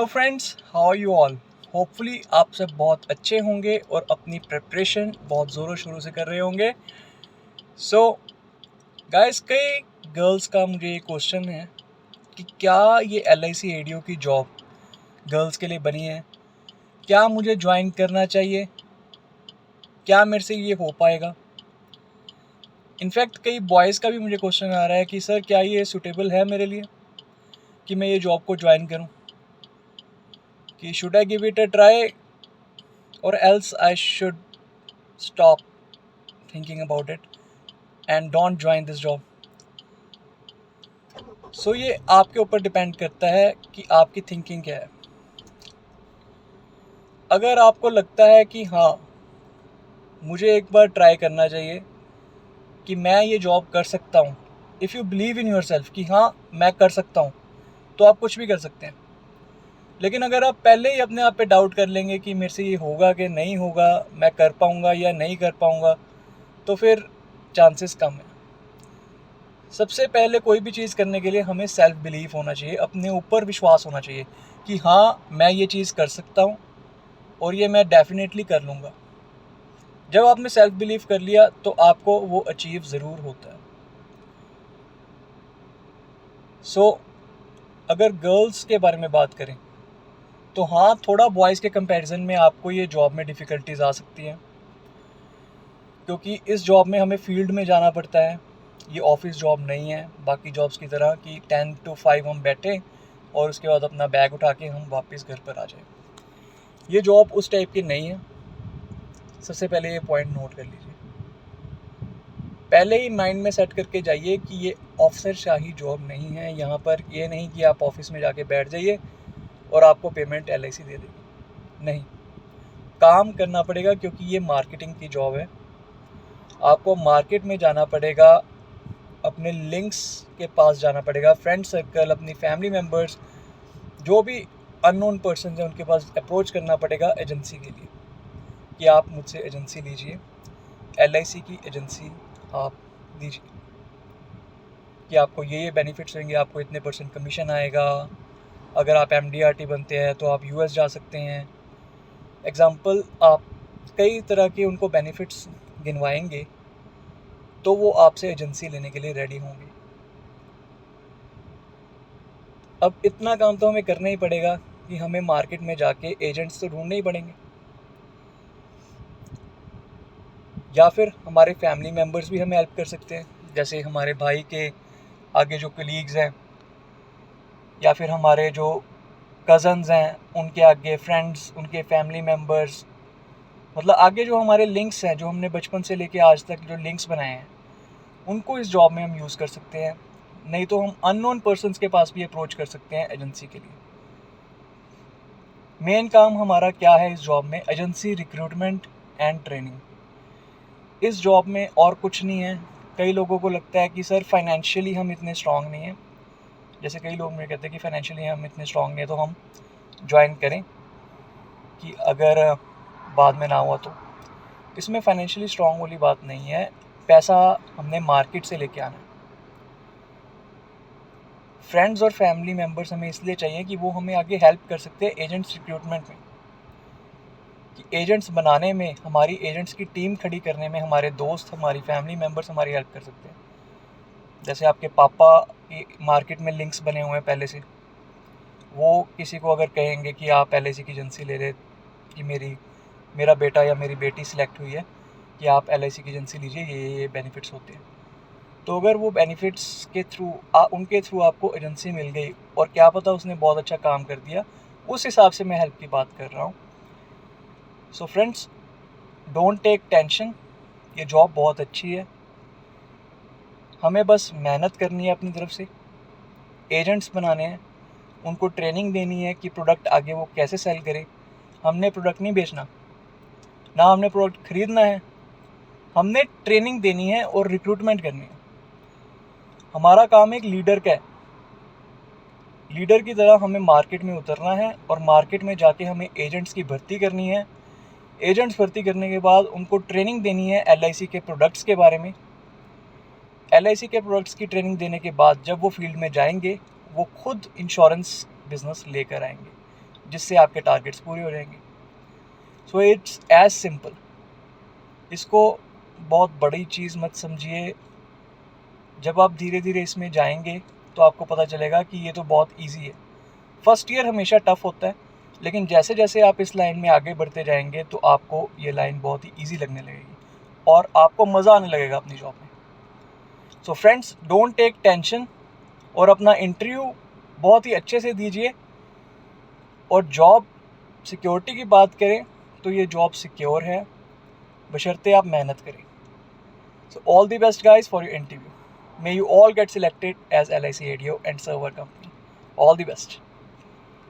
तो friends, how are you all? Hopefully आप सब बहुत अच्छे होंगे और अपनी प्रिपरेशन बहुत ज़ोरों शोरों से कर रहे होंगे। सो गाइस, कई गर्ल्स का मुझे ये क्वेश्चन है कि क्या ये LIC एडीओ की जॉब गर्ल्स के लिए बनी है? क्या मुझे ज्वाइन करना चाहिए? क्या मेरे से ये हो पाएगा? इनफैक्ट कई बॉयज़ का भी मुझे क्वेश्चन आ रहा है कि सर, क्या ये सूटेबल है मेरे लिए कि मैं ये जॉब को ज्वाइन करूं? कि should I give it a try or else I should stop thinking about it and don't join this job. So ये आपके ऊपर डिपेंड करता है कि आपकी थिंकिंग क्या है। अगर आपको लगता है कि हाँ, मुझे एक बार ट्राई करना चाहिए कि मैं ये जॉब कर सकता हूँ, if you believe in your self कि हाँ मैं कर सकता हूँ, तो आप कुछ भी कर सकते हैं। लेकिन अगर आप पहले ही अपने आप पे डाउट कर लेंगे कि मेरे से ये होगा कि नहीं होगा, मैं कर पाऊँगा या नहीं कर पाऊँगा, तो फिर चांसेस कम है। सबसे पहले कोई भी चीज़ करने के लिए हमें सेल्फ बिलीफ होना चाहिए, अपने ऊपर विश्वास होना चाहिए कि हाँ, मैं ये चीज़ कर सकता हूँ और ये मैं डेफिनेटली कर लूँगा। जब आपने सेल्फ बिलीफ कर लिया तो आपको वो अचीव ज़रूर होता है। सो अगर गर्ल्स के बारे में बात करें तो हाँ, थोड़ा बॉयज़ के कंपैरिजन में आपको ये जॉब में डिफ़िकल्टीज़ आ सकती हैं, क्योंकि इस जॉब में हमें फील्ड में जाना पड़ता है। ये ऑफिस जॉब नहीं है बाकी जॉब्स की तरह कि 10 to 5 हम बैठें और उसके बाद अपना बैग उठा के हम वापस घर पर आ जाएं। ये जॉब उस टाइप की नहीं है। सबसे पहले ये पॉइंट नोट कर लीजिए। पहले ही माइंड में सेट करके जाइए कि ये ऑफिसर शाही जॉब नहीं है। यहाँ पर ये नहीं कि आप ऑफिस में जाके बैठ जाइए और आपको पेमेंट LIC दे देगी। नहीं, काम करना पड़ेगा क्योंकि ये मार्केटिंग की जॉब है। आपको मार्केट में जाना पड़ेगा, अपने लिंक्स के पास जाना पड़ेगा, फ्रेंड सर्कल, अपनी फैमिली मेम्बर्स, जो भी अननोन पर्सन हैं उनके पास अप्रोच करना पड़ेगा एजेंसी के लिए कि आप मुझसे एजेंसी लीजिए, LIC की एजेंसी आप लीजिए कि आपको ये बेनिफिट्स होंगे, आपको इतने % कमीशन आएगा, अगर आप MDRT बनते हैं तो आप US जा सकते हैं। एग्ज़ाम्पल, आप कई तरह के उनको बेनिफिट्स गिनवाएंगे तो वो आपसे एजेंसी लेने के लिए रेडी होंगे। अब इतना काम तो हमें करना ही पड़ेगा कि हमें मार्केट में जाके एजेंट्स तो ढूंढने ही पड़ेंगे, या फिर हमारे फैमिली मेम्बर्स भी हमें हेल्प कर सकते हैं, जैसे हमारे भाई के आगे जो कलीग्स हैं, या फिर हमारे जो कज़न्स हैं उनके आगे फ्रेंड्स, उनके फैमिली मेम्बर्स, मतलब आगे जो हमारे लिंक्स हैं, जो हमने बचपन से लेके आज तक जो लिंक्स बनाए हैं, उनको इस जॉब में हम यूज़ कर सकते हैं। नहीं तो हम अननोन पर्सन्स के पास भी अप्रोच कर सकते हैं एजेंसी के लिए। मेन काम हमारा क्या है इस जॉब में? Agency recruitment and training. इस जॉब में और कुछ नहीं है। कई लोगों को लगता है कि सर फाइनेंशियली हम इतने स्ट्रांग नहीं हैं, जैसे कई लोग मुझे कहते हैं कि फाइनेंशियली हम इतने स्ट्रांग नहीं है तो हम ज्वाइन करें कि अगर बाद में ना हुआ तो। इसमें फाइनेंशियली स्ट्रांग वाली बात नहीं है। पैसा हमने मार्केट से लेके आना है। फ्रेंड्स और फैमिली मेम्बर्स हमें इसलिए चाहिए कि वो हमें आगे हेल्प कर सकते हैं एजेंट्स रिक्रूटमेंट में, कि एजेंट्स बनाने में, हमारी एजेंट्स की टीम खड़ी करने में हमारे दोस्त, हमारी फैमिली मेम्बर्स हमारी हेल्प कर सकते हैं। जैसे आपके पापा की मार्केट में लिंक्स बने हुए हैं पहले से, वो किसी को अगर कहेंगे कि आप LIC की एजेंसी ले ले कि मेरा बेटा या मेरी बेटी सिलेक्ट हुई है कि आप LIC की एजेंसी लीजिए, ये बेनिफिट्स होते हैं, तो अगर वो बेनिफिट्स के थ्रू उनके थ्रू आपको एजेंसी मिल गई और क्या पता उसने बहुत अच्छा काम कर दिया, उस हिसाब से मैं हेल्प की बात कर रहा हूँ। So friends, don't take tension, ये जॉब बहुत अच्छी है। हमें बस मेहनत करनी है अपनी तरफ से, एजेंट्स बनाने हैं, उनको ट्रेनिंग देनी है कि प्रोडक्ट आगे वो कैसे सेल करें। हमने प्रोडक्ट नहीं बेचना, ना हमने प्रोडक्ट ख़रीदना है, हमने ट्रेनिंग देनी है और रिक्रूटमेंट करनी है। हमारा काम एक लीडर का है। लीडर की तरह हमें मार्केट में उतरना है और मार्केट में जाके हमें एजेंट्स की भर्ती करनी है। एजेंट्स भर्ती करने के बाद उनको ट्रेनिंग देनी है LIC के प्रोडक्ट्स के बारे में। LIC के प्रोडक्ट्स की ट्रेनिंग देने के बाद जब वो फील्ड में जाएंगे, वो खुद इंश्योरेंस बिजनेस लेकर आएंगे। जिससे आपके टारगेट्स पूरे हो जाएंगे। So it's as simple. इसको बहुत बड़ी चीज़ मत समझिए। जब आप धीरे धीरे इसमें जाएंगे तो आपको पता चलेगा कि ये तो बहुत ईजी है। फर्स्ट ईयर हमेशा टफ होता है, लेकिन जैसे जैसे आप इस लाइन में आगे बढ़ते जाएंगे तो आपको ये लाइन बहुत ही ईजी लगने लगेगी और आपको मज़ा आने लगेगा अपनी जॉब में। So friends, don't take tension और अपना इंटरव्यू बहुत ही अच्छे से दीजिए। और जॉब सिक्योरिटी की बात करें तो ये जॉब सिक्योर है, बशर्ते आप मेहनत करें। So all the best guys for your interview. May you all get selected as LIC ADO and serve our company. All the best.